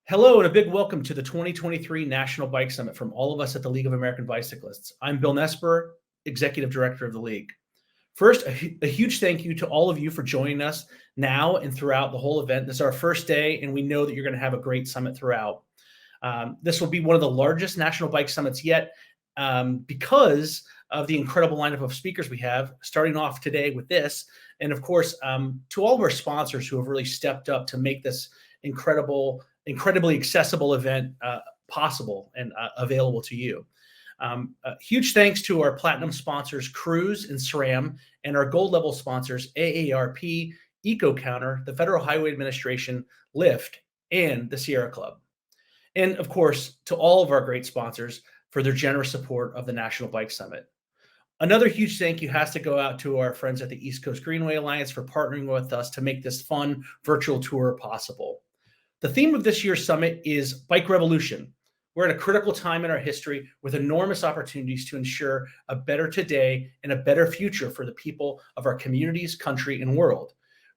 Hello, and a big welcome to the 2023 National Bike Summit from all of us at the League of American Bicyclists. I'm Bill Nesper, Executive Director of the League. First, a huge thank you to all of you for joining us now and throughout the whole event. This is our first day, and we know that you're going to have a great summit throughout. This will be one of the largest national bike summits yet because of the incredible lineup of speakers we have, starting off today with this. And of course, to all of our sponsors who have really stepped up to make this incredibly accessible event possible and available to you. Huge thanks to our platinum sponsors, Cruise and SRAM, and our gold level sponsors, AARP, EcoCounter, the Federal Highway Administration, Lyft, and the Sierra Club. And of course, to all of our great sponsors for their generous support of the National Bike Summit. Another huge thank you has to go out to our friends at the East Coast Greenway Alliance for partnering with us to make this fun virtual tour possible. The theme of this year's summit is Bike Revolution. We're at a critical time in our history with enormous opportunities to ensure a better today and a better future for the people of our communities, country, and world.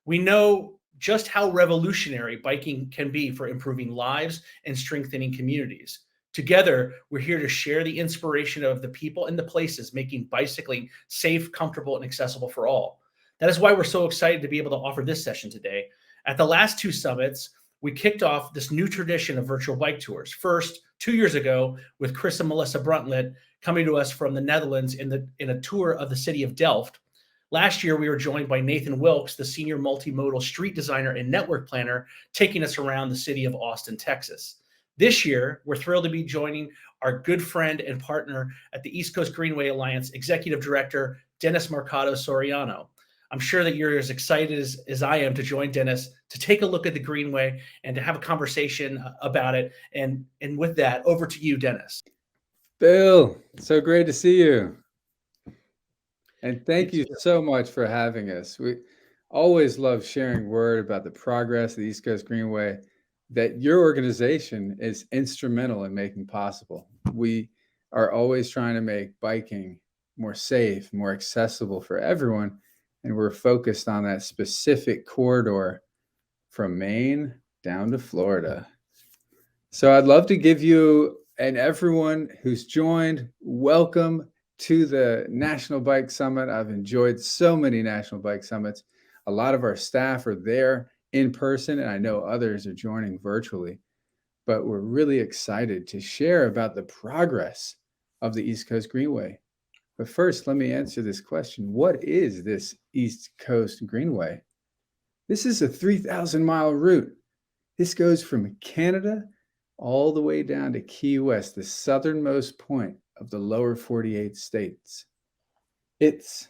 We know just how revolutionary biking can be for improving lives and strengthening communities. Together, we're here to share the inspiration of the people and the places making bicycling safe, comfortable, and accessible for all. That is why we're so excited to be able to offer this session today. At the last two summits, we kicked off this new tradition of virtual bike tours. First, 2 years ago, with Chris and Melissa Bruntlett coming to us from the Netherlands in a tour of the city of Delft. Last year, we were joined by Nathan Wilkes, the senior multimodal street designer and network planner, taking us around the city of Austin, Texas. This year, we're thrilled to be joining our good friend and partner at the East Coast Greenway Alliance, Executive Director, Dennis Mercado Soriano. I'm sure that you're as excited as I am to join Dennis to take a look at the Greenway and to have a conversation about it. And with that, over to you, Dennis. Bill, so great to see you. And thank you so much for having us. We always love sharing word about the progress of the East Coast Greenway that your organization is instrumental in making possible. We are always trying to make biking more safe, more accessible for everyone. And we're focused on that specific corridor from Maine down to Florida. So I'd love to give you and everyone who's joined, welcome to the National Bike Summit. I've enjoyed so many National Bike Summits. A lot of our staff are there in person, and I know others are joining virtually. But we're really excited to share about the progress of the East Coast Greenway. But first, let me answer this question. What is this East Coast Greenway? This is a 3,000-mile route. This goes from Canada all the way down to Key West, the southernmost point of the lower 48 states. It's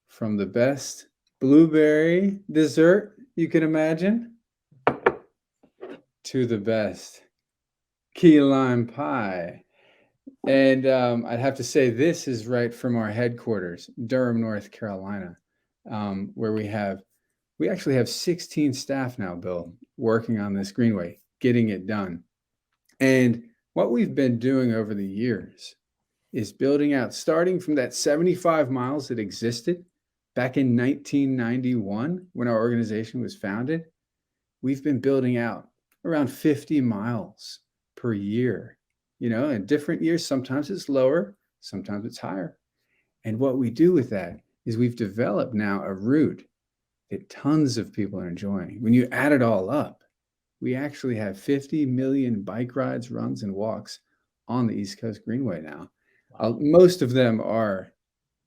from the best blueberry dessert you can imagine to the best key lime pie. And I'd have to say this is right from our headquarters, Durham, North Carolina, where we actually have 16 staff now, Bill, working on this Greenway, getting it done. And what we've been doing over the years is building out, starting from that 75 miles that existed back in 1991 when our organization was founded. We've been building out around 50 miles per year. You know, in different years, sometimes it's lower, sometimes it's higher. And what we do with that is we've developed now a route that tons of people are enjoying. When you add it all up, we actually have 50 million bike rides, runs, and walks on the East Coast Greenway now. Wow. Most of them are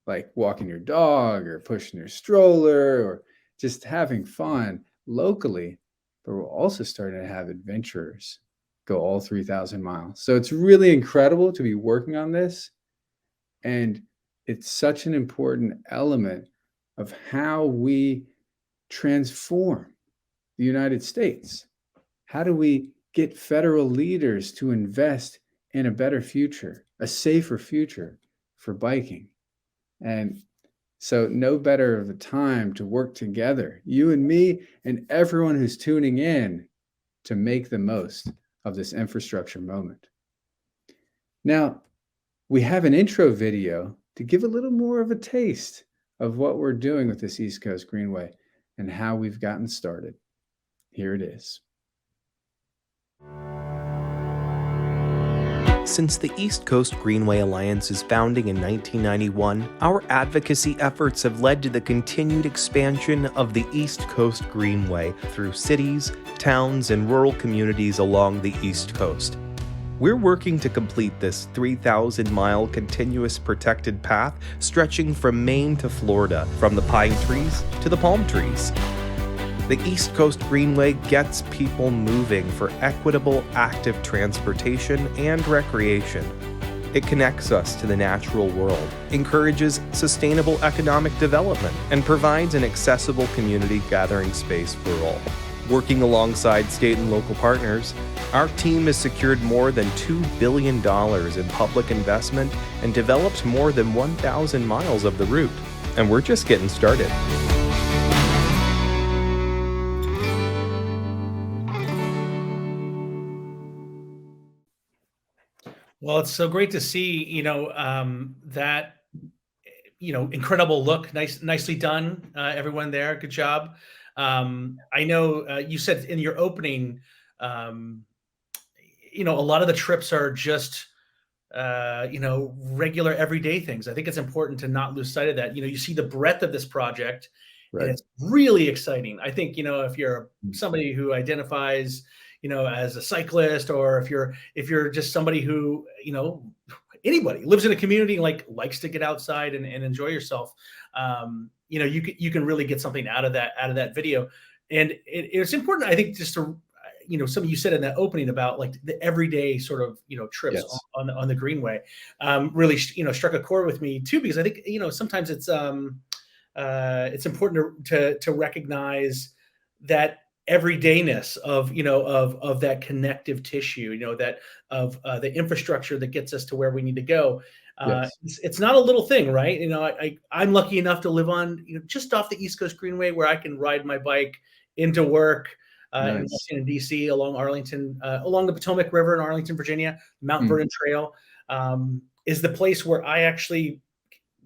like walking your dog or pushing your stroller or just having fun locally, but we're also starting to have adventurers go all 3,000 miles. So it's really incredible to be working on this. And it's such an important element of how we transform the United States. How do we get federal leaders to invest in a better future, a safer future for biking? And so no better of a time to work together, you and me and everyone who's tuning in, to make the most of this infrastructure moment. Now, we have an intro video to give a little more of a taste of what we're doing with this East Coast Greenway and how we've gotten started. Here it is. Since the East Coast Greenway Alliance's founding in 1991, our advocacy efforts have led to the continued expansion of the East Coast Greenway through cities, towns, and rural communities along the East Coast. We're working to complete this 3,000-mile continuous protected path stretching from Maine to Florida, from the pine trees to the palm trees. The East Coast Greenway gets people moving for equitable, active transportation and recreation. It connects us to the natural world, encourages sustainable economic development, and provides an accessible community gathering space for all. Working alongside state and local partners, our team has secured more than $2 billion in public investment and developed more than 1,000 miles of the route. And we're just getting started. Well, it's so great to see, that, incredible look. Nicely done, everyone there. Good job. I know you said in your opening, a lot of the trips are just, regular everyday things. I think it's important to not lose sight of that. You see the breadth of this project, and Right. it's really exciting. I think, if you're somebody who identifies, as a cyclist, or if you're just somebody who, anybody lives in a community and likes to get outside and enjoy yourself, you can really get something out of that video. And it's important, I think, just to, something you said in that opening about like the everyday sort of, trips Yes. on the Greenway, really, struck a chord with me too, because I think, sometimes it's important to recognize that everydayness of, of that connective tissue, that of the infrastructure that gets us to where we need to go. Yes. It's not a little thing, right? I'm lucky enough to live on, just off the East Coast Greenway, where I can ride my bike into work in Nice. Washington, D.C., along Arlington, along the Potomac River in Arlington, Virginia. Mount Vernon Trail is the place where I actually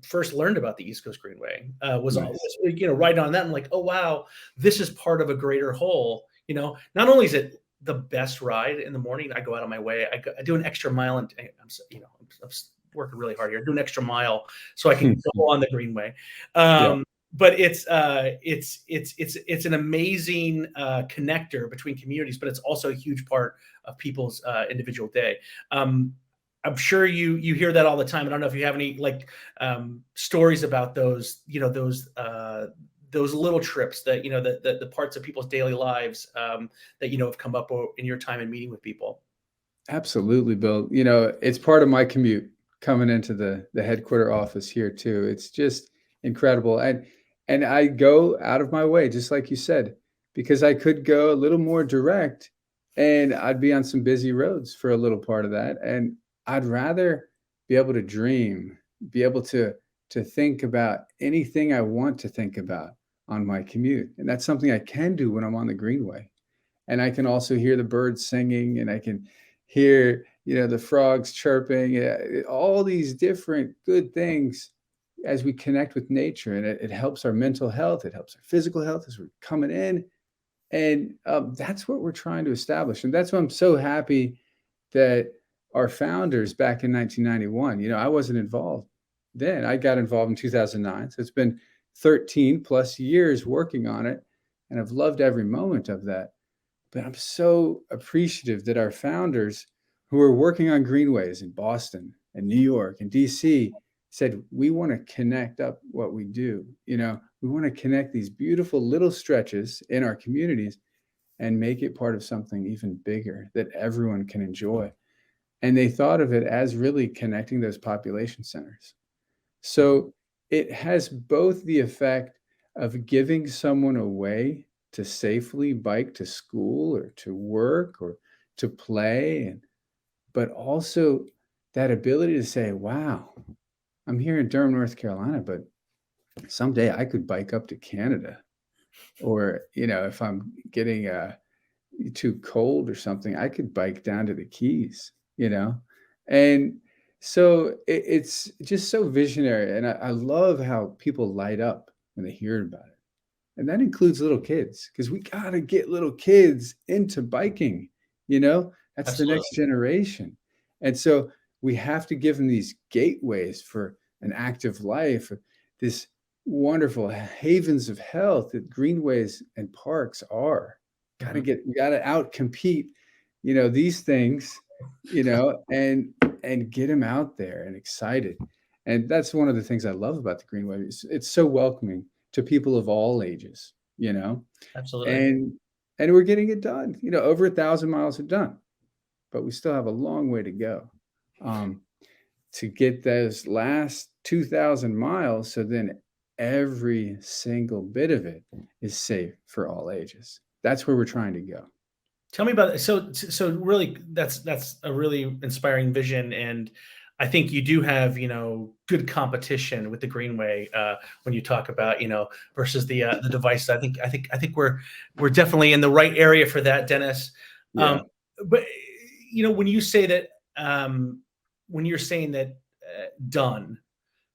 first learned about the East Coast Greenway. Nice. Riding on that, I'm like, oh wow, this is part of a greater whole. Not only is it the best ride in the morning, I go out of my way, I do an extra mile, and I'm working really hard here, do an extra mile so I can go on the Greenway. Yeah. But it's an amazing connector between communities, but it's also a huge part of people's individual day. I'm sure you hear that all the time. I don't know if you have any stories about those, those little trips that, the parts of people's daily lives that, have come up in your time in meeting with people. Absolutely, Bill. It's part of my commute coming into the headquarter office here too. It's just incredible. And I go out of my way, just like you said, because I could go a little more direct and I'd be on some busy roads for a little part of that. And I'd rather be able to dream, be able to think about anything I want to think about on my commute. And that's something I can do when I'm on the Greenway. And I can also hear the birds singing, and I can hear, the frogs chirping, all these different good things as we connect with nature. And it helps our mental health. It helps our physical health as we're coming in. And that's what we're trying to establish. And that's why I'm so happy that our founders back in 1991, I wasn't involved then. I got involved in 2009. So it's been 13 plus years working on it. And I've loved every moment of that. But I'm so appreciative that our founders, who are working on greenways in Boston and New York and DC, said, we want to connect up what we do. We want to connect these beautiful little stretches in our communities and make it part of something even bigger that everyone can enjoy. And they thought of it as really connecting those population centers. So it has both the effect of giving someone a way to safely bike to school or to work or to play, but also that ability to say, wow, I'm here in Durham, North Carolina, but someday I could bike up to Canada. Or, if I'm getting too cold or something, I could bike down to the Keys, And so it's just so visionary. And I love how people light up when they hear about it. And that includes little kids, because we got to get little kids into biking. That's the Absolutely. next generation. And so we have to give them these gateways for an active life, this wonderful havens of health that greenways and parks are. We got to outcompete, these things, and get them out there and excited. And that's one of the things I love about the Greenway. It's so welcoming to people of all ages, Absolutely. and we're getting it done. Over 1,000 miles are done, but we still have a long way to go to get those last 2,000 miles. So then every single bit of it is safe for all ages. That's where we're trying to go. Tell me about it. So really, that's a really inspiring vision, and I think you do have good competition with the Greenway when you talk about versus the devices. I think we're definitely in the right area for that, Dennis. Yeah. But when you say that, when you're saying that done,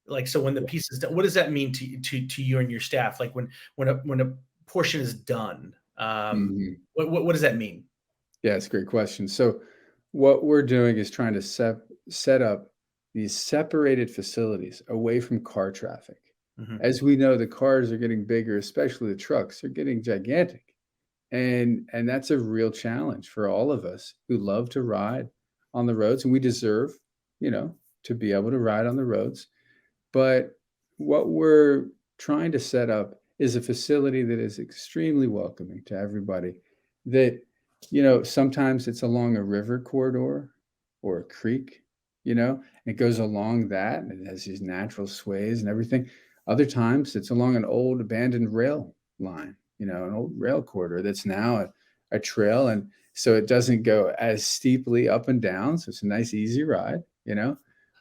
like so when the piece is done, what does that mean to you and your staff? Like when a portion is done, Mhm. what does that mean? Yeah, it's a great question. So, what we're doing is trying to set up these separated facilities away from car traffic. Mhm. As we know, the cars are getting bigger, especially the trucks are getting gigantic. And that's a real challenge for all of us who love to ride on the roads, and we deserve, to be able to ride on the roads. But what we're trying to set up is a facility that is extremely welcoming to everybody. That, sometimes it's along a river corridor or a creek, it goes along that and it has these natural sways and everything. Other times it's along an old abandoned rail line, an old rail corridor that's now a trail. And so it doesn't go as steeply up and down. So it's a nice, easy ride.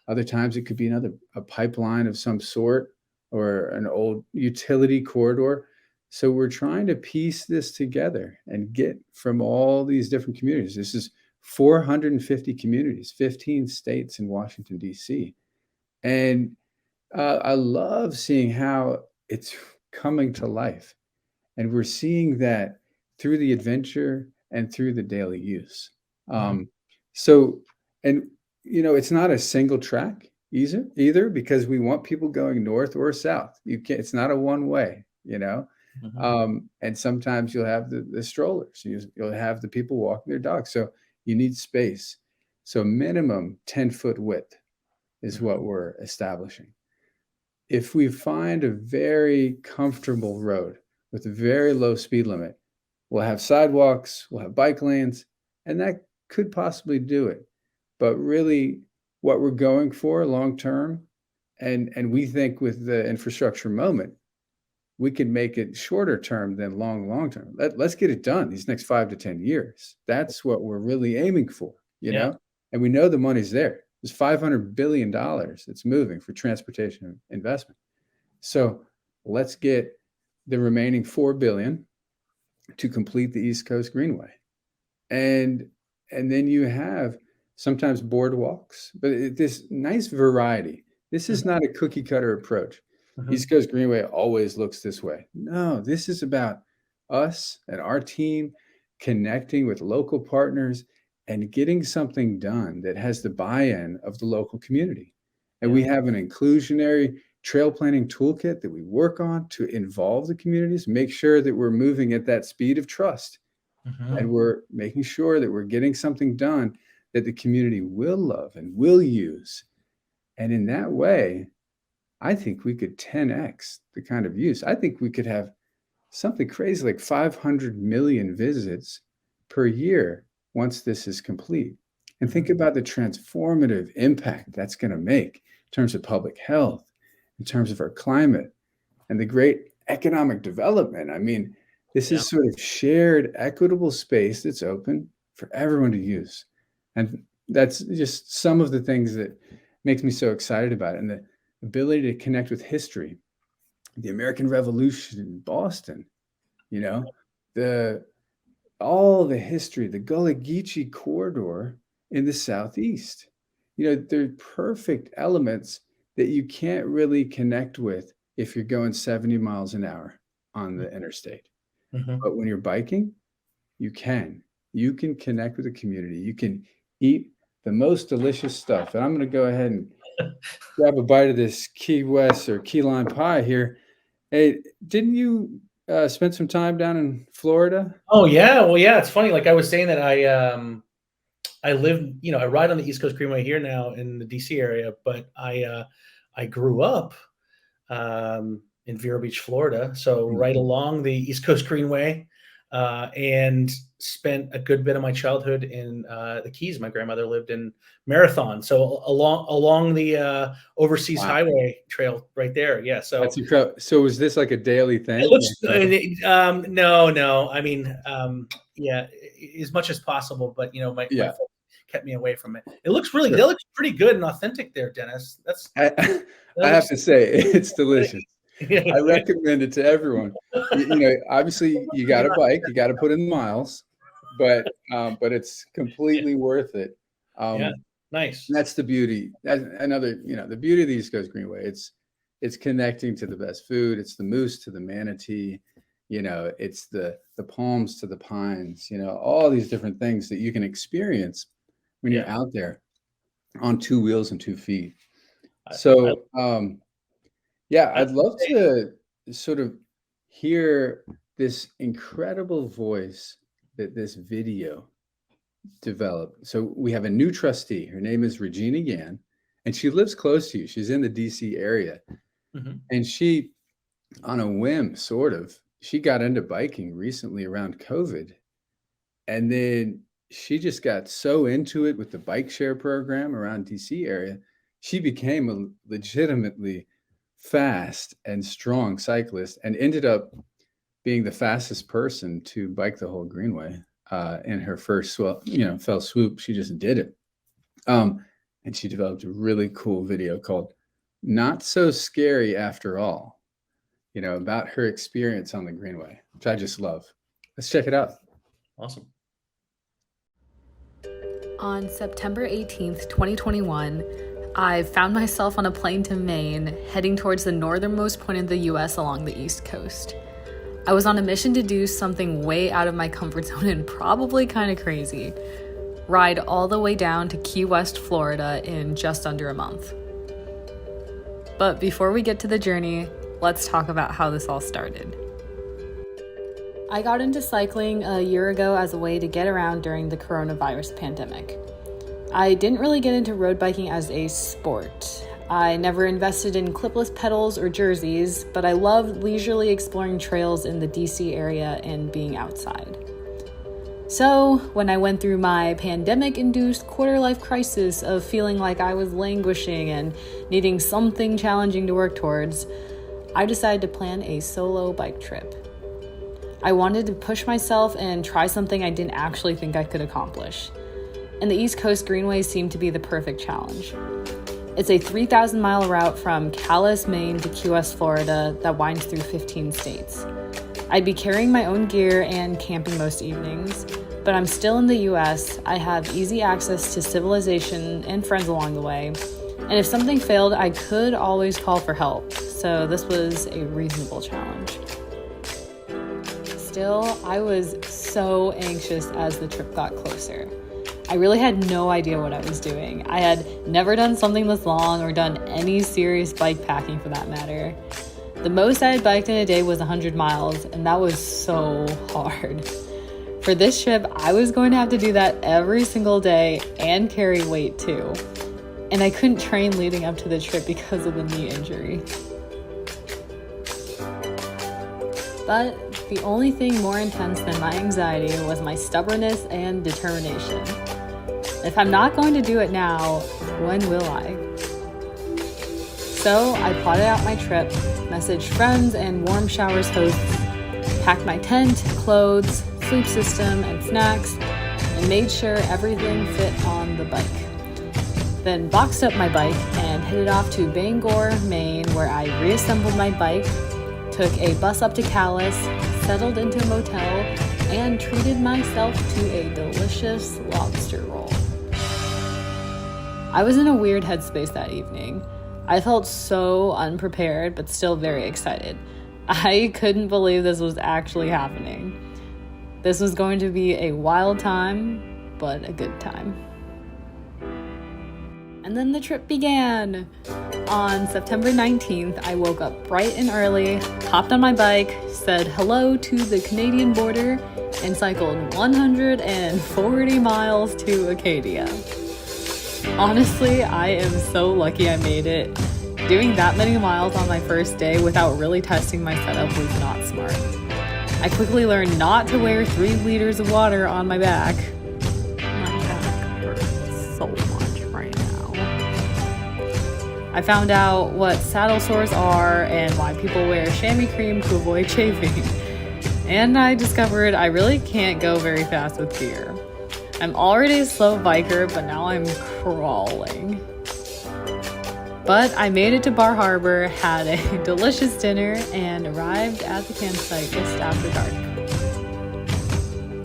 Other times it could be a pipeline of some sort or an old utility corridor. So we're trying to piece this together and get from all these different communities. This is 450 communities, 15 states in Washington, D.C. And I love seeing how it's coming to life. And we're seeing that through the adventure and through the daily use. Mhm. So, and it's not a single track either because we want people going north or south. It's not a one way. Mhm. And sometimes you'll have the strollers, you'll have the people walking their dogs. So you need space. So minimum 10-foot width is Mhm. what we're establishing. If we find a very comfortable road with a very low speed limit, we'll have sidewalks, we'll have bike lanes, and that could possibly do it. But really, what we're going for long term, and we think with the infrastructure moment, we can make it shorter term than long term. Let's get it done these next 5 to 10 years. That's what we're really aiming for, Yeah. and we know the money's there. There's $500 billion that's moving for transportation investment. So let's get the remaining 4 billion to complete the East Coast Greenway. And then you have sometimes boardwalks, but this nice variety. This is Mhm. not a cookie cutter approach. Mhm. East Coast Greenway always looks this way. No, this is about us and our team connecting with local partners and getting something done that has the buy-in of the local community. And Yeah. we have an inclusionary trail planning toolkit that we work on to involve the communities, make sure that we're moving at that speed of trust and Mhm. we're making sure that we're getting something done that the community will love and will use. And in that way, I think we could 10x the kind of use. I think we could have something crazy like 500 million visits per year once this is complete. And think Mhm. about the transformative impact that's going to make in terms of public health, in terms of our climate, and the great economic development. I mean, this Yeah. is sort of shared equitable space that's open for everyone to use. And that's just some of the things that makes me so excited about it. And the ability to connect with history, the American Revolution in Boston, you know, the all the history, the Gullah Geechee corridor in the Southeast. They're perfect elements that you can't really connect with if you're going 70 miles an hour on the interstate. Mhm. But when you're biking, you can. you can connect with the community. You can eat the most delicious stuff. And I'm going to go ahead and grab a bite of this Key West or key lime pie here. Hey, didn't you spend some time down in Florida? Oh yeah, well yeah, it's funny. Like I was saying that I live, I ride on the East Coast Greenway here now in the DC area, but I grew up in Vero Beach, Florida, so right along the East Coast Greenway, and spent a good bit of my childhood in the Keys. My grandmother lived in Marathon, so along the overseas highway trail right there. Yeah, so that's incredible. So was this like a daily thing? It looks no. I mean, yeah, as much as possible, but my folks kept me away from it. It looks really, It looks pretty good and authentic there, Dennis. I have to say, it's delicious. I recommend it to everyone. Obviously you got a bike, you got to put in miles, but it's completely worth it. Nice. That's the beauty. That's another, the beauty of the East Coast Greenway. It's connecting to the best food. It's the moose to the manatee. It's the palms to the pines. All these different things that you can experience when you're out there on two wheels and 2 feet. So, I'd love to sort of hear this incredible voice that this video developed. So we have a new trustee. Her name is Regina Yan, and she lives close to you. She's in the DC area. Mm-hmm. And she, on a whim, she got into biking recently around COVID. And then she just got so into it with the bike share program around DC area. She became a legitimately fast and strong cyclist and ended up being the fastest person to bike the whole Greenway in her first fell swoop. She just did it. And she developed a really cool video called Not So Scary After All, about her experience on the Greenway, which I just love. Let's check it out. Awesome. On September 18th, 2021, I found myself on a plane to Maine, heading towards the northernmost point of the US along the East Coast. I was on a mission to do something way out of my comfort zone and probably kind of crazy. Ride all the way down to Key West, Florida in just under a month. But before we get to the journey, let's talk about how this all started. I got into cycling a year ago as a way to get around during the coronavirus pandemic. I didn't really get into road biking as a sport. I never invested in clipless pedals or jerseys, but I loved leisurely exploring trails in the DC area and being outside. So, when I went through my pandemic-induced quarter-life crisis of feeling like I was languishing and needing something challenging to work towards, I decided to plan a solo bike trip. I wanted to push myself and try something I didn't actually think I could accomplish. And the East Coast Greenway seemed to be the perfect challenge. It's a 3,000-mile route from Calais, Maine to Key West, Florida that winds through 15 states. I'd be carrying my own gear and camping most evenings, but I'm still in the US. I have easy access to civilization and friends along the way, and if something failed, I could always call for help, so this was a reasonable challenge. Still, I was so anxious as the trip got closer. I really had no idea what I was doing. I had never done something this long or done any serious bike packing for that matter. The most I had biked in a day was 100 miles, and that was so hard. For this trip, I was going to have to do that every single day and carry weight too. And I couldn't train leading up to the trip because of the knee injury. But the only thing more intense than my anxiety was my stubbornness and determination. If I'm not going to do it now, when will I? So I plotted out my trip, messaged friends and warm showers hosts, packed my tent, clothes, sleep system, and snacks, and made sure everything fit on the bike. Then boxed up my bike and headed off to Bangor, Maine, where I reassembled my bike, took a bus up to Calais, settled into a motel, and treated myself to a delicious lobster roll. I was in a weird headspace that evening. I felt so unprepared, but still very excited. I couldn't believe this was actually happening. This was going to be a wild time, but a good time. And then the trip began. On September 19th, I woke up bright and early, hopped on my bike, said hello to the Canadian border, and cycled 140 miles to Acadia. Honestly, I am so lucky I made it. Doing that many miles on my first day without really testing my setup was not smart. I quickly learned not to wear 3 liters of water on my back. My back hurts so much right now. I found out what saddle sores are and why people wear chamois cream to avoid chafing. And I discovered I really can't go very fast with beer. I'm already a slow biker, but now I'm crawling. But I made it to Bar Harbor, had a delicious dinner, and arrived at the campsite just after dark.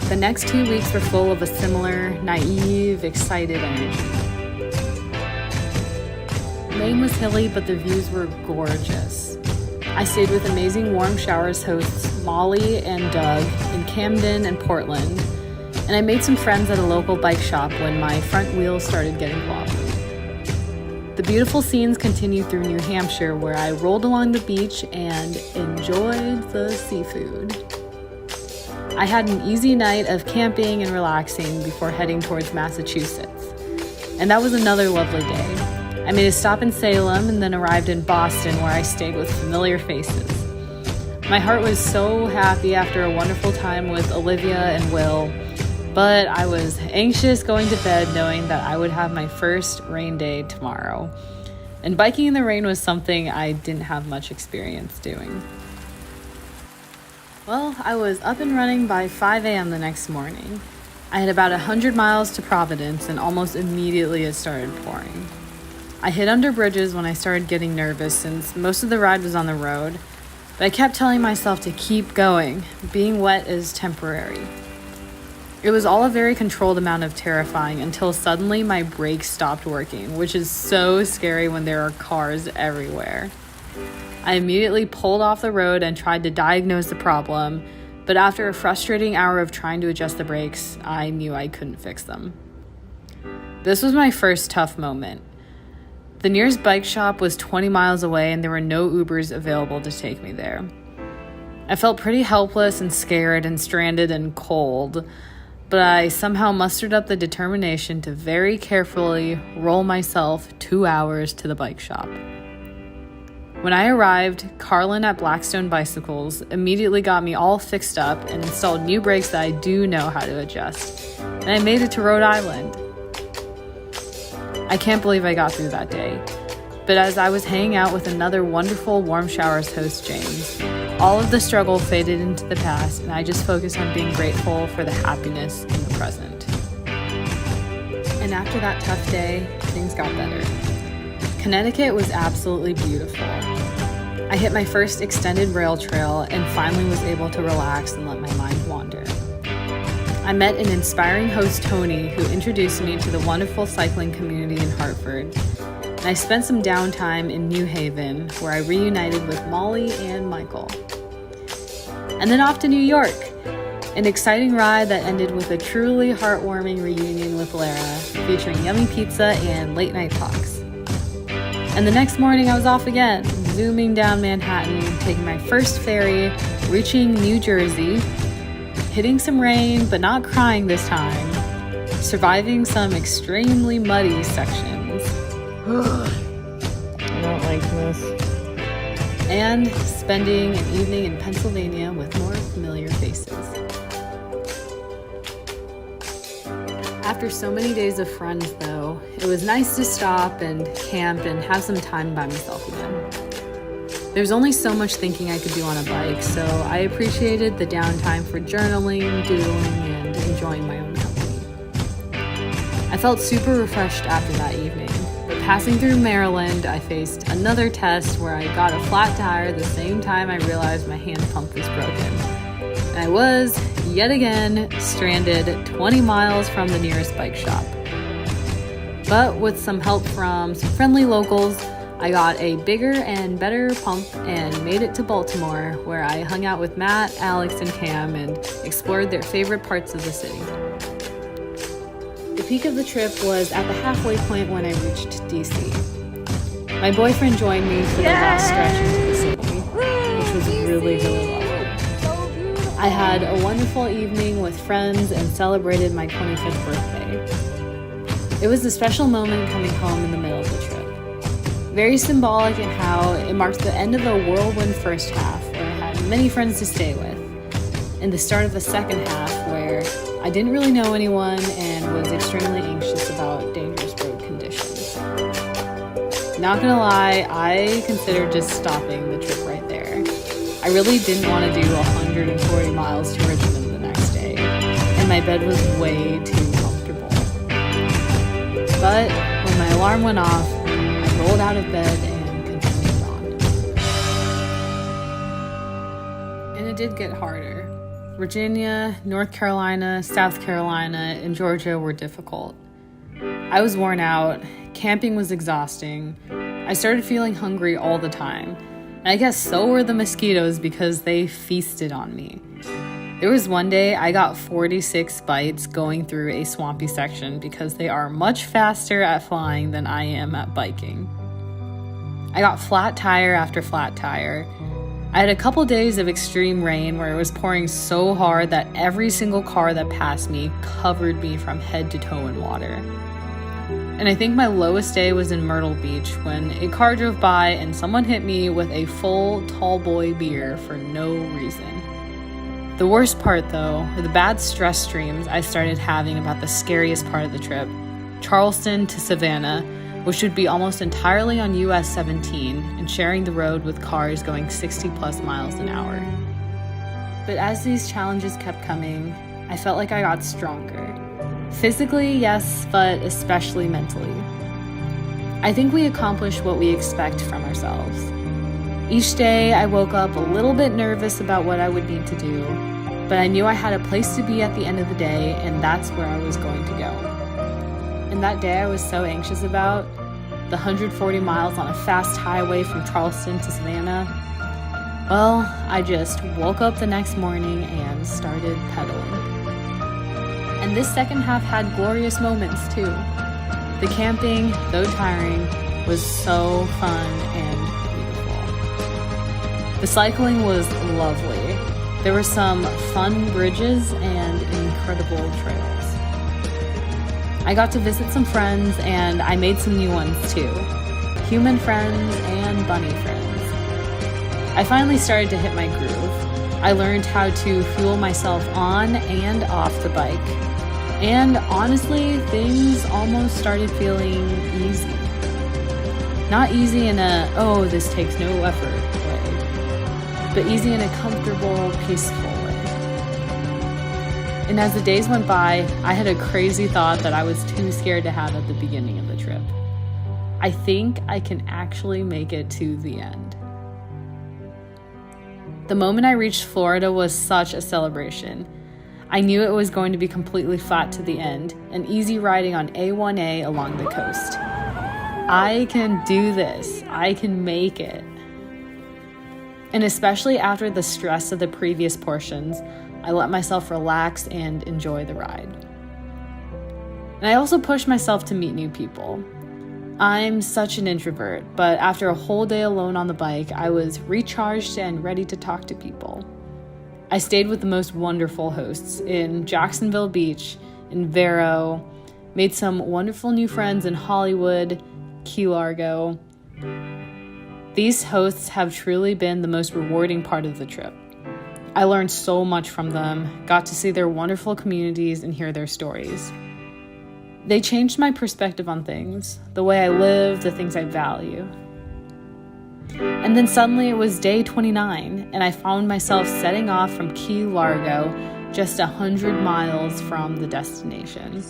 The next 2 weeks were full of a similar, naive, excited energy. Maine was hilly, but the views were gorgeous. I stayed with amazing Warm Showers hosts Molly and Doug in Camden and Portland, and I made some friends at a local bike shop when my front wheels started getting wobbly. The beautiful scenes continued through New Hampshire, where I rolled along the beach and enjoyed the seafood. I had an easy night of camping and relaxing before heading towards Massachusetts, and that was another lovely day. I made a stop in Salem and then arrived in Boston, where I stayed with familiar faces. My heart was so happy after a wonderful time with Olivia and Will, but I was anxious going to bed knowing that I would have my first rain day tomorrow. And biking in the rain was something I didn't have much experience doing. Well, I was up and running by 5 a.m. the next morning. I had about 100 miles to Providence, and almost immediately it started pouring. I hid under bridges when I started getting nervous since most of the ride was on the road, but I kept telling myself to keep going. Being wet is temporary. It was all a very controlled amount of terrifying until suddenly my brakes stopped working, which is so scary when there are cars everywhere. I immediately pulled off the road and tried to diagnose the problem, but after a frustrating hour of trying to adjust the brakes, I knew I couldn't fix them. This was my first tough moment. The nearest bike shop was 20 miles away and there were no Ubers available to take me there. I felt pretty helpless and scared and stranded and cold, but I somehow mustered up the determination to very carefully roll myself 2 hours to the bike shop. When I arrived, Carlin at Blackstone Bicycles immediately got me all fixed up and installed new brakes that I do know how to adjust, and I made it to Rhode Island. I can't believe I got through that day, but as I was hanging out with another wonderful Warm Showers host, James, all of the struggle faded into the past, and I just focused on being grateful for the happiness in the present. And after that tough day, things got better. Connecticut was absolutely beautiful. I hit my first extended rail trail and finally was able to relax and let my mind wander. I met an inspiring host, Tony, who introduced me to the wonderful cycling community in Hartford. And I spent some downtime in New Haven, where I reunited with Molly and Michael. And then off to New York, an exciting ride that ended with a truly heartwarming reunion with Lara, featuring yummy pizza and late night talks. And the next morning I was off again, zooming down Manhattan, taking my first ferry, reaching New Jersey, hitting some rain but not crying this time, surviving some extremely muddy sections. I don't like this. And spending an evening in Pennsylvania with more familiar faces. After so many days of friends, though, it was nice to stop and camp and have some time by myself again. There's only so much thinking I could do on a bike, so I appreciated the downtime for journaling, doodling, and enjoying my own company. I felt super refreshed after that evening. But passing through Maryland, I faced another test where I got a flat tire the same time I realized my hand pump was broken. And I was, yet again, stranded 20 miles from the nearest bike shop. But with some help from some friendly locals, I got a bigger and better pump and made it to Baltimore, where I hung out with Matt, Alex, and Cam and explored their favorite parts of the city. The peak of the trip was at the halfway point when I reached DC. My boyfriend joined me for the last stretch into the city, which was really lovely. I had a wonderful evening with friends and celebrated my 25th birthday. It was a special moment coming home in the middle of the trip. Very symbolic in how it marked the end of a whirlwind first half where I had many friends to stay with, and the start of the second half where I didn't really know anyone and was extremely anxious about dangerous road conditions. Not gonna lie, I considered just stopping the trip right there. I really didn't want to do 140 miles to Richmond the next day, and my bed was way too comfortable. But when my alarm went off, I rolled out of bed and continued on. And it did get harder. Virginia, North Carolina, South Carolina, and Georgia were difficult. I was worn out, camping was exhausting, I started feeling hungry all the time, and I guess so were the mosquitoes because they feasted on me. There was one day I got 46 bites going through a swampy section because they are much faster at flying than I am at biking. I got flat tire after flat tire. I had a couple days of extreme rain where it was pouring so hard that every single car that passed me covered me from head to toe in water. And I think my lowest day was in Myrtle Beach when a car drove by and someone hit me with a full tall boy beer for no reason. The worst part though were the bad stress dreams I started having about the scariest part of the trip, Charleston to Savannah, which would be almost entirely on US 17 and sharing the road with cars going 60 plus miles an hour. But as these challenges kept coming, I felt like I got stronger. Physically, yes, but especially mentally. I think we accomplish what we expect from ourselves. Each day I woke up a little bit nervous about what I would need to do, but I knew I had a place to be at the end of the day, and that's where I was going to go. And that day I was so anxious about, the 140 miles on a fast highway from Charleston to Savannah, well, I just woke up the next morning and started pedaling. And this second half had glorious moments too. The camping, though tiring, was so fun and beautiful. The cycling was lovely. There were some fun bridges and incredible trails. I got to visit some friends and I made some new ones too. Human friends and bunny friends. I finally started to hit my groove. I learned how to fuel myself on and off the bike. And honestly, things almost started feeling easy. Not easy in a, oh, this takes no effort way, but easy in a comfortable, peaceful way. And as the days went by, I had a crazy thought that I was too scared to have at the beginning of the trip. I think I can actually make it to the end. The moment I reached Florida was such a celebration. I knew it was going to be completely flat to the end, and easy riding on A1A along the coast. I can do this. I can make it. And especially after the stress of the previous portions, I let myself relax and enjoy the ride. And I also pushed myself to meet new people. I'm such an introvert, but after a whole day alone on the bike, I was recharged and ready to talk to people. I stayed with the most wonderful hosts in Jacksonville Beach, in Vero, made some wonderful new friends in Hollywood, Key Largo. These hosts have truly been the most rewarding part of the trip. I learned so much from them, got to see their wonderful communities and hear their stories. They changed my perspective on things, the way I live, the things I value. And then suddenly it was day 29, and I found myself setting off from Key Largo, just 100 miles from the destination.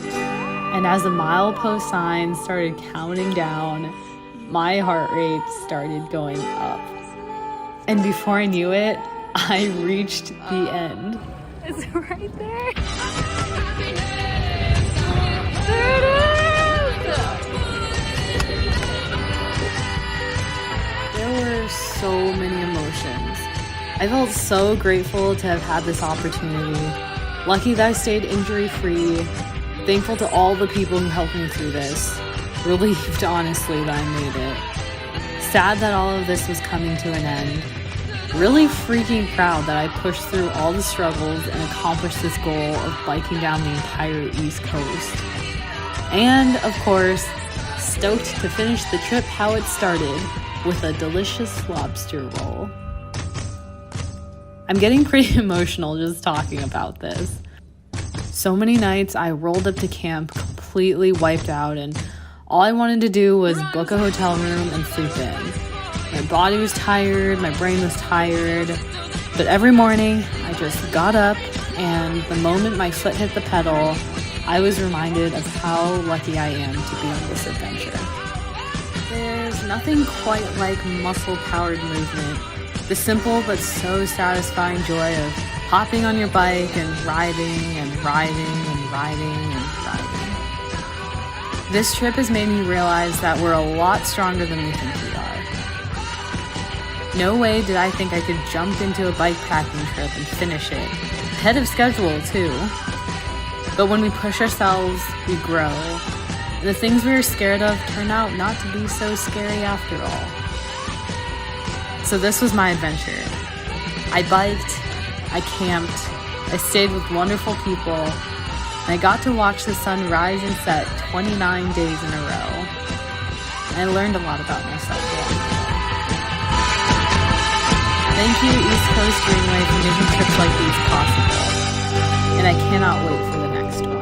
And as the milepost sign started counting down, my heart rate started going up. And before I knew it, I reached the end. It's right there. There it is! There were so many emotions. I felt so grateful to have had this opportunity. Lucky that I stayed injury-free. Thankful to all the people who helped me through this. Relieved, honestly, that I made it. Sad that all of this was coming to an end. Really freaking proud that I pushed through all the struggles and accomplished this goal of biking down the entire East Coast. And, of course, stoked to finish the trip how it started, with a delicious lobster roll. I'm getting pretty emotional just talking about this. So many nights I rolled up to camp completely wiped out, and all I wanted to do was book a hotel room and sleep in. My body was tired, my brain was tired, but every morning I just got up, and the moment my foot hit the pedal, I was reminded of how lucky I am to be on this adventure. There's nothing quite like muscle-powered movement. The simple but so satisfying joy of hopping on your bike and riding and riding and riding and riding. This trip has made me realize that we're a lot stronger than we think we are. No way did I think I could jump into a bike packing trip and finish it. Ahead of schedule, too. But when we push ourselves, we grow. And the things we were scared of turn out not to be so scary after all. So this was my adventure. I biked, I camped, I stayed with wonderful people, and I got to watch the sun rise and set 29 days in a row. And I learned a lot about myself along the way. Thank you, East Coast Greenway, for making trips like these possible. And I cannot wait for the next one.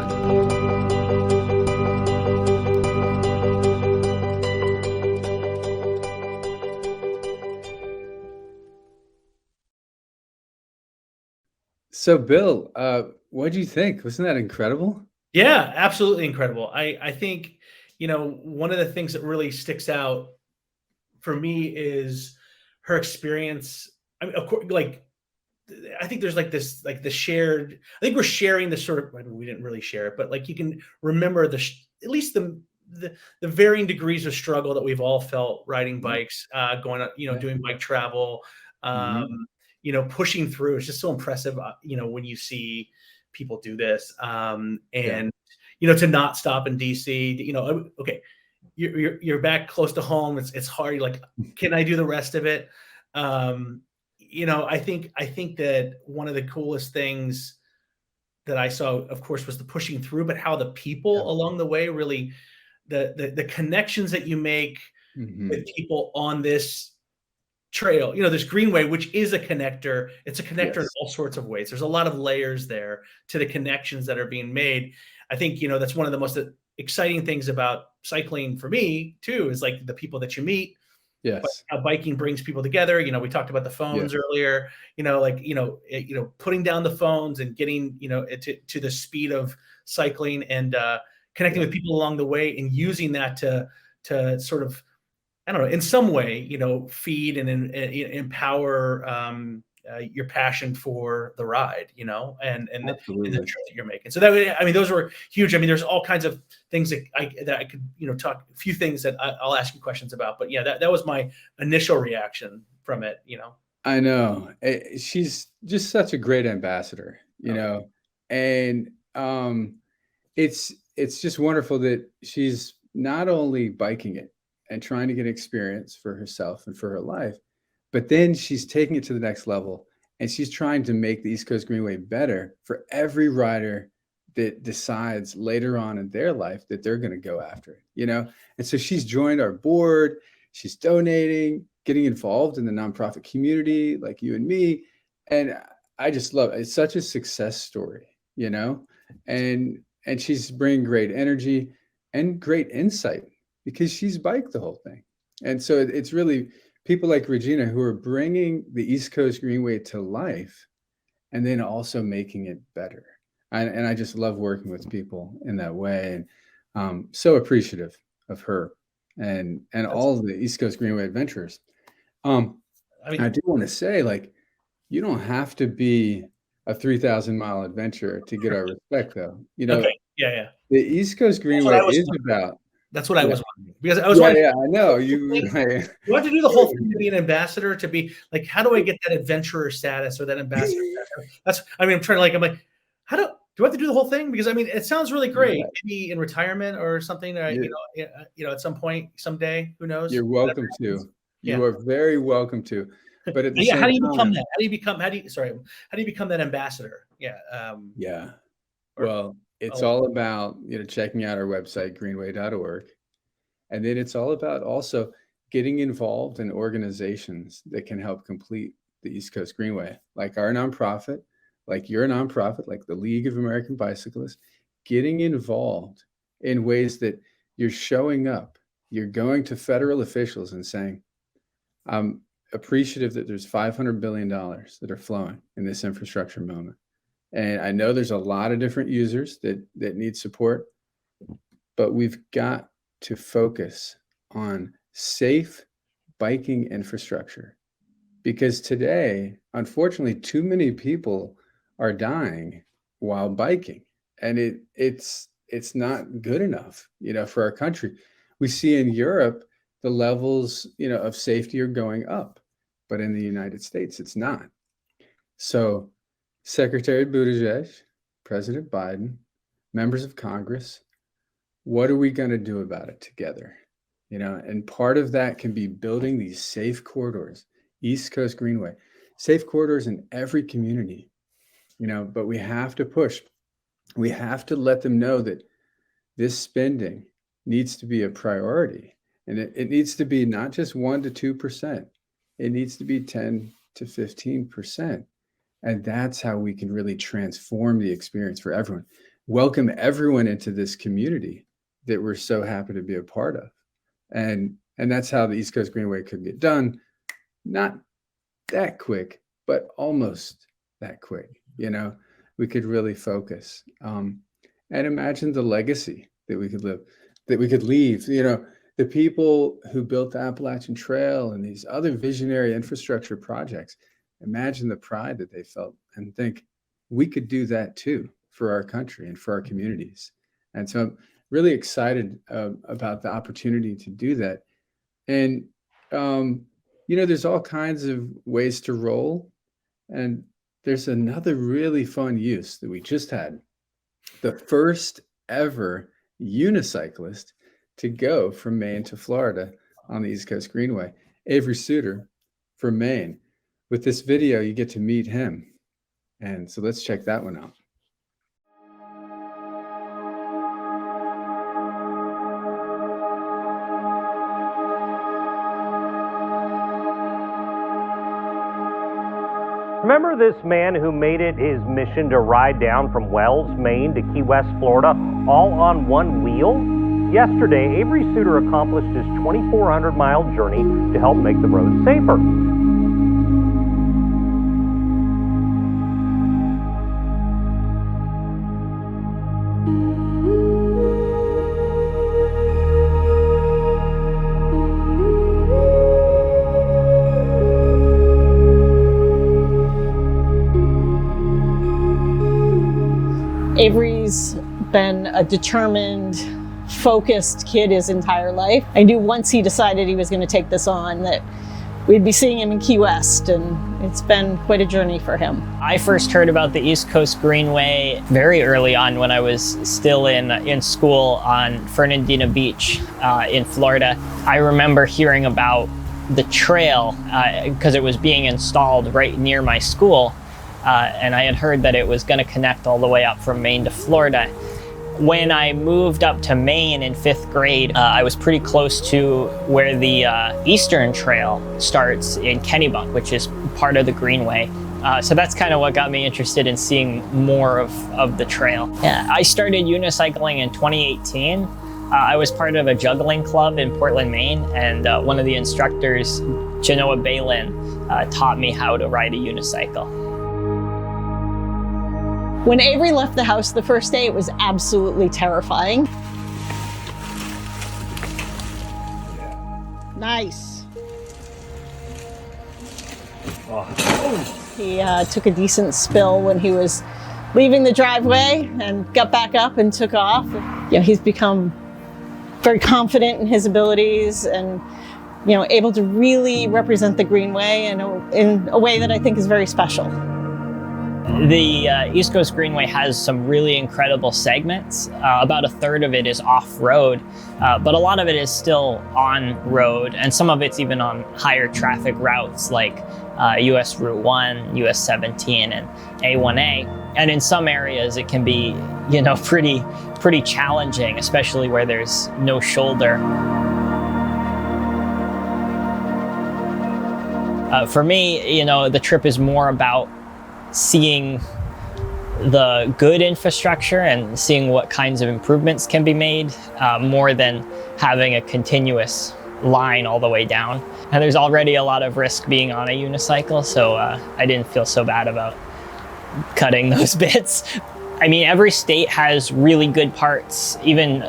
So, Bill, what did you think? Wasn't that incredible? Yeah, absolutely incredible. I think, one of the things that really sticks out for me is her experience. I mean, of course, I think there's the shared, I think we're sharing the sort of, we didn't really share it, but you can remember at least the varying degrees of struggle that we've all felt riding bikes, going on, doing bike travel, pushing through. It's just so impressive, when you see people do this, to not stop in DC, okay, you're back close to home. It's hard. You're like, can I do the rest of it? I think that one of the coolest things that I saw, of course, was the pushing through, but how the people along the way really, the connections that you make with people on this trail, this Greenway, which is a connector. It's a connector in all sorts of ways. There's a lot of layers there to the connections that are being made. I think, that's one of the most exciting things about cycling for me too, is like the people that you meet. Yes. How biking brings people together. We talked about the phones earlier, putting down the phones and getting, to the speed of cycling and connecting with people along the way and using that to sort of, I don't know, in some way, feed and empower your passion for the ride, and the trip that you're making. So those were huge. I mean, there's all kinds of things that I could, talk, a few things that I'll ask you questions about, but yeah, that was my initial reaction from it, I know. She's just such a great ambassador, and it's just wonderful that she's not only biking it and trying to get experience for herself and for her life, but then she's taking it to the next level, and she's trying to make the East Coast Greenway better for every rider that decides later on in their life that they're going to go after it, And so she's joined our board, she's donating, getting involved in the nonprofit community like you and me. And I just love it. It's such a success story, and she's bringing great energy and great insight because she's biked the whole thing. And so it's really people like Regina who are bringing the East Coast Greenway to life and then also making it better. And I just love working with people in that way, and so appreciative of her and all of the East Coast Greenway adventurers. I do want to say, you don't have to be a 3,000-mile adventure to get our respect, though. Okay. Yeah. The East Coast Greenway is about That's what I Yeah. was wondering, because I was Yeah, wondering, yeah, I know. You do I have to do the whole thing to be an ambassador, to be like, how do I get that adventurer status or that ambassador status? That's, I mean, I'm trying to like, I'm like, do I have to do the whole thing? Because I mean, it sounds really great. Yeah. Maybe in retirement or something, at some point, someday, who knows? You're welcome to. Yeah. You are very welcome to. But at the Yeah. same How do you time, become that? How do you become that ambassador? Yeah. yeah. Or- Well, it's oh. all about, checking out our website, greenway.org. And then it's all about also getting involved in organizations that can help complete the East Coast Greenway, like our nonprofit, like your nonprofit, like the League of American Bicyclists, getting involved in ways that you're showing up. You're going to federal officials and saying, I'm appreciative that there's $500 billion that are flowing in this infrastructure moment. And I know there's a lot of different users that need support, but we've got to focus on safe biking infrastructure, because today, unfortunately, too many people are dying while biking, and it's not good enough, for our country. We see in Europe the levels, of safety are going up, but in the United States, it's not. So, Secretary Buttigieg, President Biden, members of Congress, what are we going to do about it together? And part of that can be building these safe corridors, East Coast Greenway, safe corridors in every community, but we have to push. We have to let them know that this spending needs to be a priority, and it needs to be not just 1% to 2%. It needs to be 10 to 15%. And that's how we can really transform the experience for everyone. Welcome everyone into this community that we're so happy to be a part of. And that's how the East Coast Greenway could get done. Not that quick, but almost that quick. We could really focus and imagine the legacy that we could leave. The people who built the Appalachian Trail and these other visionary infrastructure projects, imagine the pride that they felt and think we could do that too for our country and for our communities. And so I'm really excited about the opportunity to do that. And, there's all kinds of ways to roll. And there's another really fun use that we just had. The first ever unicyclist to go from Maine to Florida on the East Coast Greenway, Avery Suter from Maine. With this video, you get to meet him. And so let's check that one out. Remember this man who made it his mission to ride down from Wells, Maine to Key West, Florida, all on one wheel? Yesterday, Avery Suter accomplished his 2,400-mile journey to help make the roads safer. Avery's been a determined, focused kid his entire life. I knew once he decided he was going to take this on that we'd be seeing him in Key West, and it's been quite a journey for him. I first heard about the East Coast Greenway very early on when I was still in school on Fernandina Beach in Florida. I remember hearing about the trail because it was being installed right near my school. And I had heard that it was going to connect all the way up from Maine to Florida. When I moved up to Maine in 5th grade, I was pretty close to where the Eastern Trail starts in Kennebunk, which is part of the Greenway. So that's kind of what got me interested in seeing more of the trail. Yeah, I started unicycling in 2018. I was part of a juggling club in Portland, Maine, and one of the instructors, Genoa Balin, taught me how to ride a unicycle. When Avery left the house the first day, it was absolutely terrifying. Nice. He took a decent spill when he was leaving the driveway and got back up and took off. He's become very confident in his abilities and, able to really represent the Greenway in a way that I think is very special. The East Coast Greenway has some really incredible segments. About a third of it is off-road, but a lot of it is still on-road, and some of it's even on higher traffic routes like US Route 1, US 17, and A1A. And in some areas it can be, pretty challenging, especially where there's no shoulder. For me, the trip is more about seeing the good infrastructure and seeing what kinds of improvements can be made, more than having a continuous line all the way down. And there's already a lot of risk being on a unicycle, so I didn't feel so bad about cutting those bits. I mean, every state has really good parts. Even,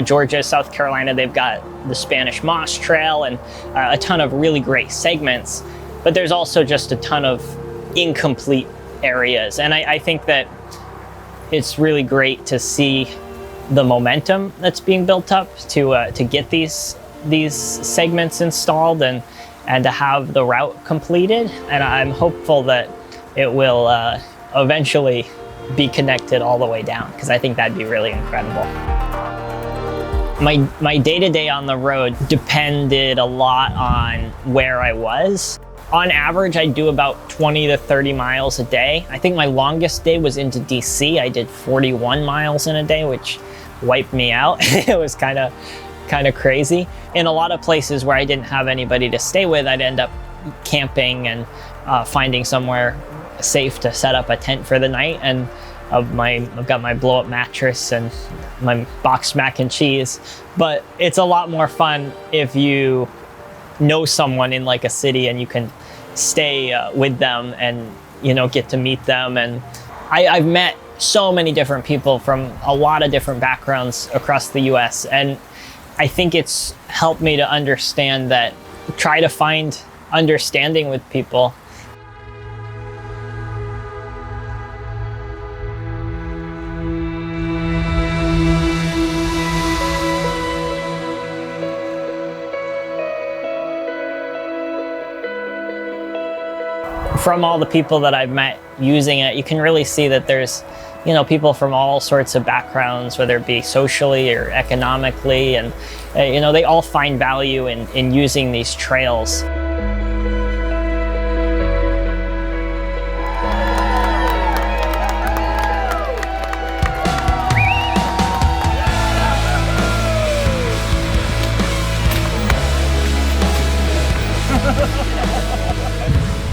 Georgia, South Carolina, they've got the Spanish Moss Trail and a ton of really great segments. But there's also just a ton of incomplete areas. And I think that it's really great to see the momentum that's being built up to get these segments installed and to have the route completed. And I'm hopeful that it will eventually be connected all the way down, because I think that'd be really incredible. My day-to-day on the road depended a lot on where I was. On average, I do about 20 to 30 miles a day. I think my longest day was into DC. I did 41 miles in a day, which wiped me out. It was kind of crazy. In a lot of places where I didn't have anybody to stay with, I'd end up camping and finding somewhere safe to set up a tent for the night. And I've got my blow-up mattress and my boxed mac and cheese. But it's a lot more fun if you know someone in like a city and you can stay with them and get to meet them. And I've met so many different people from a lot of different backgrounds across the US, and I think it's helped me to understand that, try to find understanding with people. From all the people that I've met using it, you can really see that there's, people from all sorts of backgrounds, whether it be socially or economically, and, they all find value in using these trails.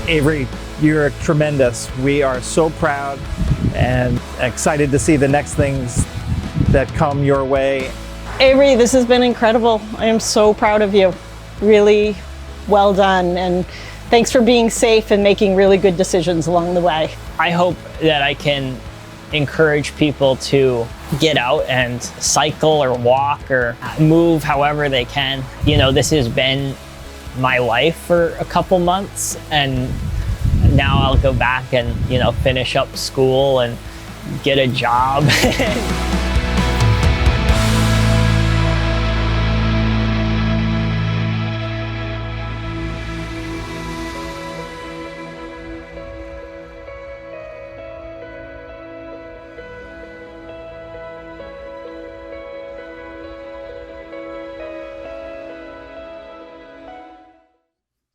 Avery, you're tremendous. We are so proud and excited to see the next things that come your way. Avery, this has been incredible. I am so proud of you. Really well done. And thanks for being safe and making really good decisions along the way. I hope that I can encourage people to get out and cycle or walk or move however they can. This has been my life for a couple months, and now I'll go back and finish up school and get a job.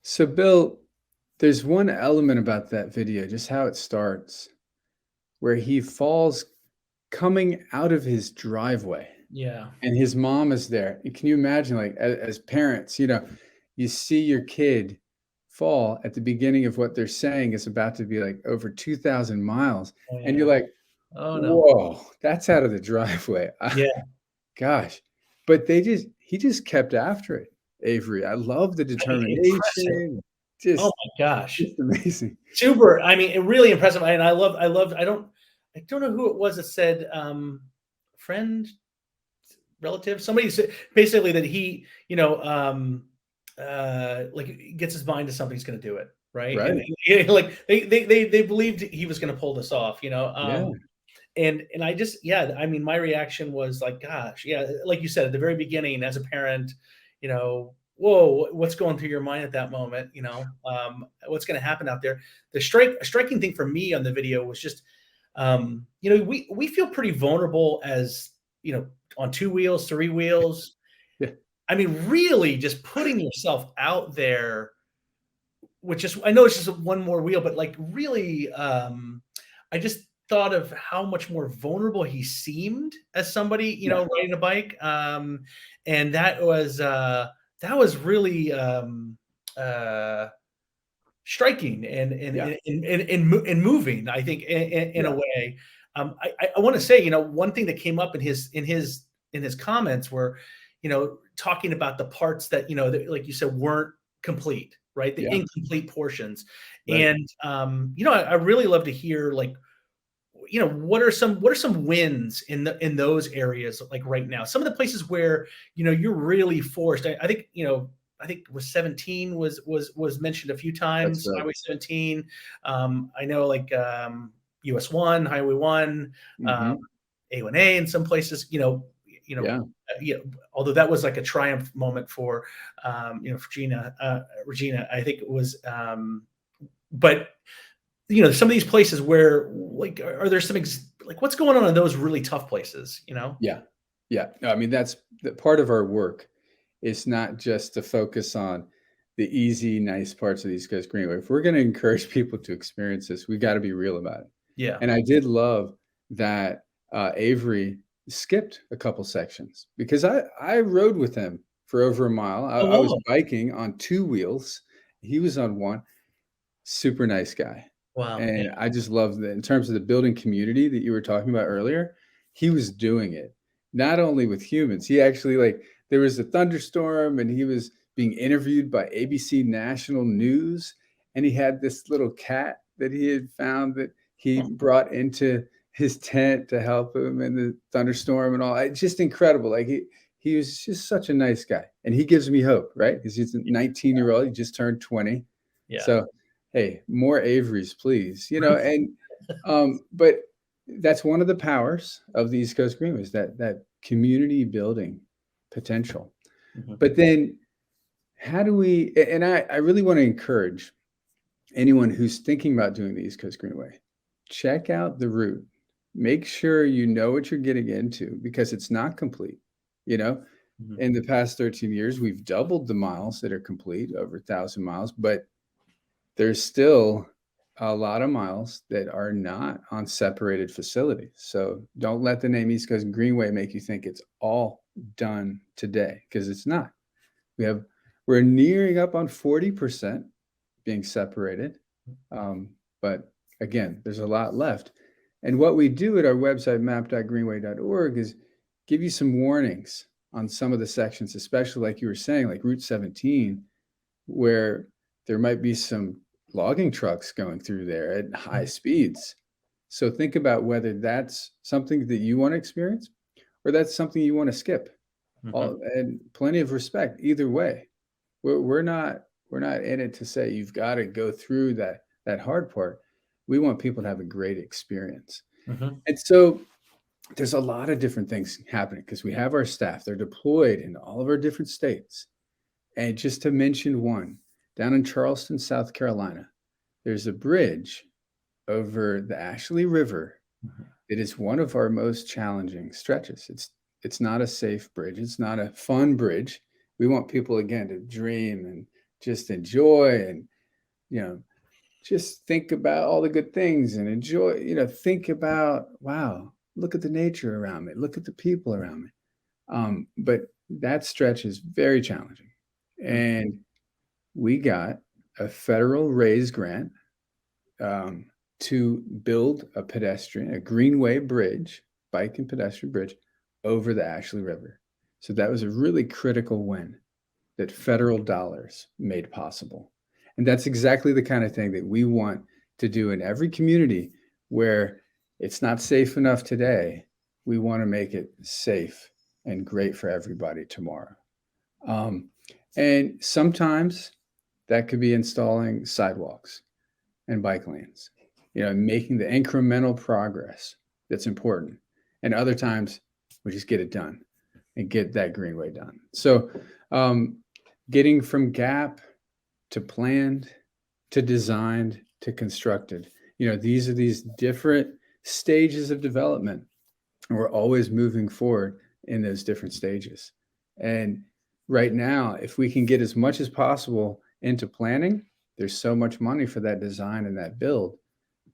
So, Bill, there's one element about that video, just how it starts, where he falls coming out of his driveway. Yeah. And his mom is there. And can you imagine, like, as parents, you see your kid fall at the beginning of what they're saying is about to be like over 2,000 miles. Oh, And yeah. you're like, Oh no. whoa, that's out of the driveway. Yeah. Gosh. But he just kept after it. Avery, I love the determination. Just, oh my gosh, it's amazing. Super. I mean, really impressive. And I don't know who it was that said, friend, relative. Somebody said basically that he, like gets his mind to something, he's going to do it. Right. Right. And, like they believed he was going to pull this off, Yeah. and I just, yeah, I mean, my reaction was like, gosh, yeah, like you said at the very beginning, as a parent, whoa, what's going through your mind at that moment? What's going to happen out there? The striking thing for me on the video was just, we feel pretty vulnerable as, on 2 wheels, 3 wheels. Yeah. I mean, really just putting yourself out there, which is, I know it's just one more wheel, but like really, I just thought of how much more vulnerable he seemed as somebody, riding a bike. And that was really striking and moving, I think, in a way. I want to say, one thing that came up in his comments were, talking about the parts that, that, like you said, weren't complete, right? The incomplete portions. Right. And I really love to hear, like, what are some wins in those areas, like right now? Some of the places where, you're really forced. I think, I think was 17 was mentioned a few times. That's right. Highway 17. I know, like, US 1, Highway 1, A1A in some places, although that was like a triumph moment for Regina, I think it was, but some of these places where, like, are there some like, what's going on in those really tough places? Yeah. No, I mean, that's the part of our work is not just to focus on the easy, nice parts of the East Coast Greenway. If we're going to encourage people to experience this, we got to be real about it. Yeah. And I did love that Avery skipped a couple sections, because I rode with him for over a mile. I was biking on 2 wheels. He was on 1. Super nice guy. Wow. And I just love that in terms of the building community that you were talking about earlier, he was doing it not only with humans. He actually, like, there was a thunderstorm and he was being interviewed by ABC National News, and he had this little cat that he had found that he brought into his tent to help him in the thunderstorm and all. It's just incredible. Like, he was just such a nice guy, and he gives me hope, right? Because he's a 19-year-old. He just turned 20. Yeah. So, hey, more Averys, please. But that's one of the powers of the East Coast Greenways, that community building potential. But then how do we, and I really want to encourage anyone who's thinking about doing the East Coast Greenway, check out the route. Make sure you know what you're getting into, because it's not complete. In the past 13 years, we've doubled the miles that are complete, over 1,000 miles, but there's still a lot of miles that are not on separated facilities. So don't let the name East Coast Greenway make you think it's all done today, because it's not. We're nearing up on 40% being separated. But again, there's a lot left. And what we do at our website, map.greenway.org, is give you some warnings on some of the sections, especially like you were saying, like Route 17, where there might be some logging trucks going through there at high speeds. So think about whether that's something that you want to experience or that's something you want to skip. And plenty of respect either way. We're not in it to say you've got to go through that hard part. We want people to have a great experience. And so there's a lot of different things happening, because we have our staff. They're deployed in all of our different states. And just to mention one, down in Charleston, South Carolina, there's a bridge over the Ashley River. It is one of our most challenging stretches. It's not a safe bridge. It's not a fun bridge. We want people, again, to dream and just enjoy and, just think about all the good things and enjoy, think about, wow, look at the nature around me. Look at the people around me. But that stretch is very challenging. And we got a federal raise grant to build a Greenway bridge, bike and pedestrian bridge, over the Ashley River. So that was a really critical win that federal dollars made possible. And that's exactly the kind of thing that we want to do in every community where it's not safe enough today. We want to make it safe and great for everybody tomorrow. And sometimes that could be installing sidewalks and bike lanes, making the incremental progress that's important. And other times we just get it done and get that Greenway done. So getting from gap to planned to designed to constructed, these are these different stages of development. And we're always moving forward in those different stages. And right now, if we can get as much as possible into planning, there's so much money for that design and that build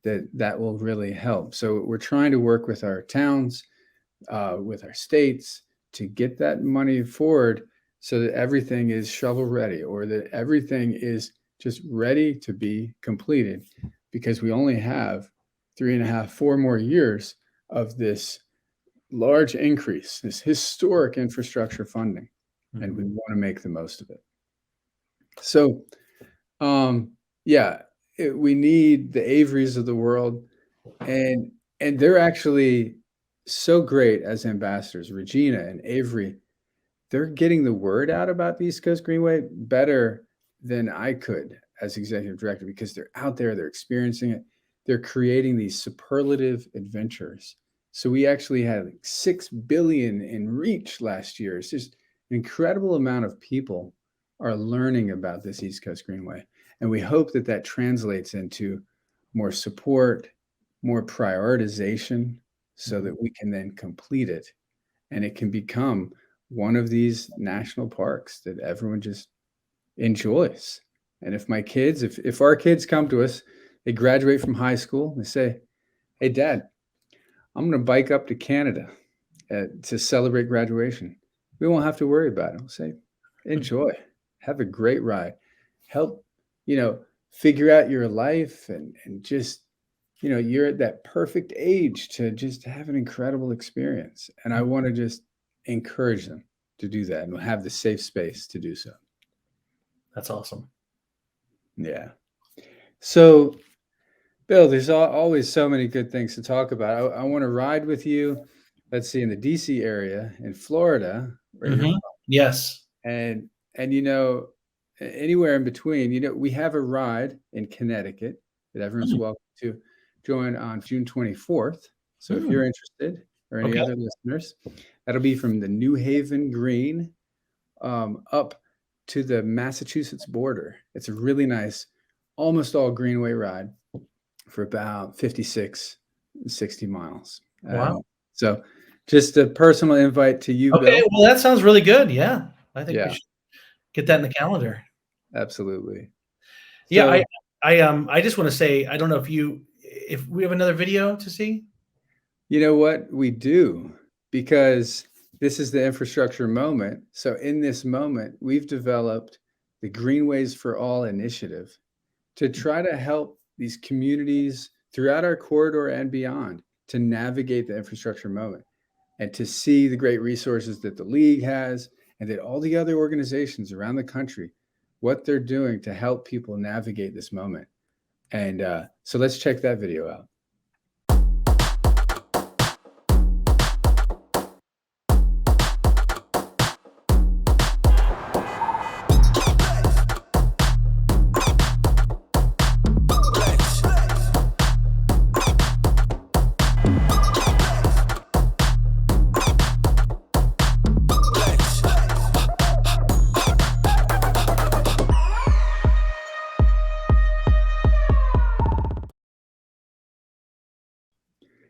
that will really help. So we're trying to work with our towns, with our states to get that money forward so that everything is shovel ready, or that everything is just ready to be completed, because we only have 3.5, 4 more years of this large increase, this historic infrastructure funding, and we want to make the most of it. So, we need the Averys of the world, and they're actually so great as ambassadors. Regina and Avery, they're getting the word out about the East Coast Greenway better than I could as executive director, because they're out there, they're experiencing it, they're creating these superlative adventures. So we actually had like 6 billion in reach last year. It's just an incredible amount of people are learning about this East Coast Greenway. And we hope that that translates into more support, more prioritization, so that we can then complete it. And it can become one of these national parks that everyone just enjoys. And if my kids, if our kids come to us, they graduate from high school, they say, "Hey, Dad, I'm going to bike up to Canada to celebrate graduation." We won't have to worry about it. We'll say, "Enjoy, have a great ride, help, figure out your life, and just, you're at that perfect age to just have an incredible experience." And I want to just encourage them to do that and have the safe space to do so. That's awesome. Yeah. So, Bill, there's always so many good things to talk about. I want to ride with you. Let's see, in the DC area, in Florida, where you're from. Yes. And anywhere in between. We have a ride in Connecticut that everyone's welcome to join on June 24th. So if you're interested, or any other listeners, that'll be from the New Haven Green up to the Massachusetts border. It's a really nice, almost all Greenway ride for about 56, 60 miles. Wow. So just a personal invite to you, Okay, Bill. well, that sounds really good. Yeah. I think we should get that in the calendar. Absolutely. Yeah, So, I just want to say, I don't know if we have another video to see. you know what? We do, because this is the infrastructure moment. So in this moment, we've developed the Greenways for All initiative to try to help these communities throughout our corridor and beyond to navigate the infrastructure moment, and to see the great resources that the league has, and that all the other organizations around the country, what they're doing to help people navigate this moment. And so let's check that video out.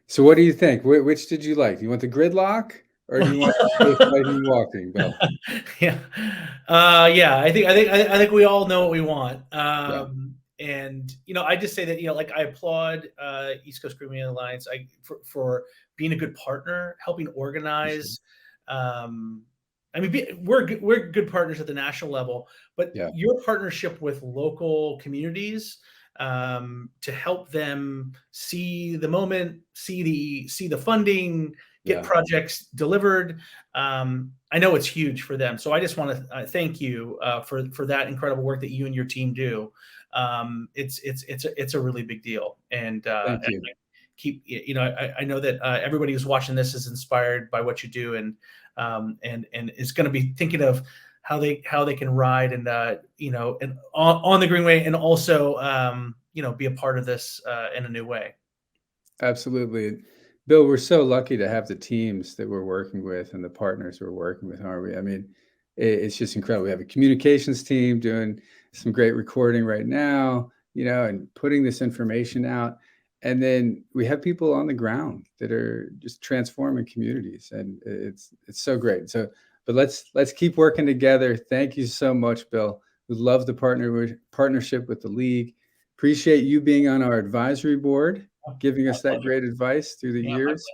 So what do you think? Which did you like? Do you want the gridlock, or do you want safe walking, Bill? Yeah. I think we all know what we want. And I just say that like, I applaud East Coast Greenway Alliance for being a good partner, helping organize. We're good partners at the national level, but your partnership with local communities to help them see the moment, see the funding, get projects delivered. I know it's huge for them. So I just want to thank you for that incredible work that you and your team do. It's a really big deal. And thank you. I know that everybody who's watching this is inspired by what you do, and is going to be thinking of how they can ride and and on the Greenway, and also be a part of this in a new way. Absolutely. Bill, we're so lucky to have the teams that we're working with and the partners we're working with, aren't we? I mean, it's just incredible. We have a communications team doing some great recording right now, and putting this information out. And then we have people on the ground that are just transforming communities, and it's so great. So, but let's keep working together. Thank you so much, Bill. We love the partnership with the league. Appreciate you being on our advisory board, giving us that great advice through the years.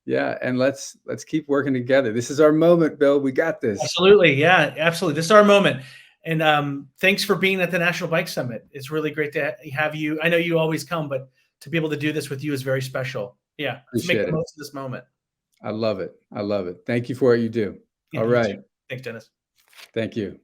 Yeah, and let's keep working together. This is our moment, Bill. We got this. Absolutely, yeah, absolutely. This is our moment. And thanks for being at the National Bike Summit. It's really great to have you. I know you always come, but to be able to do this with you is very special. Yeah, let's make the most of this moment. I love it. I love it. Thank you for what you do. Yeah, all right. Thanks, Dennis. Thank you.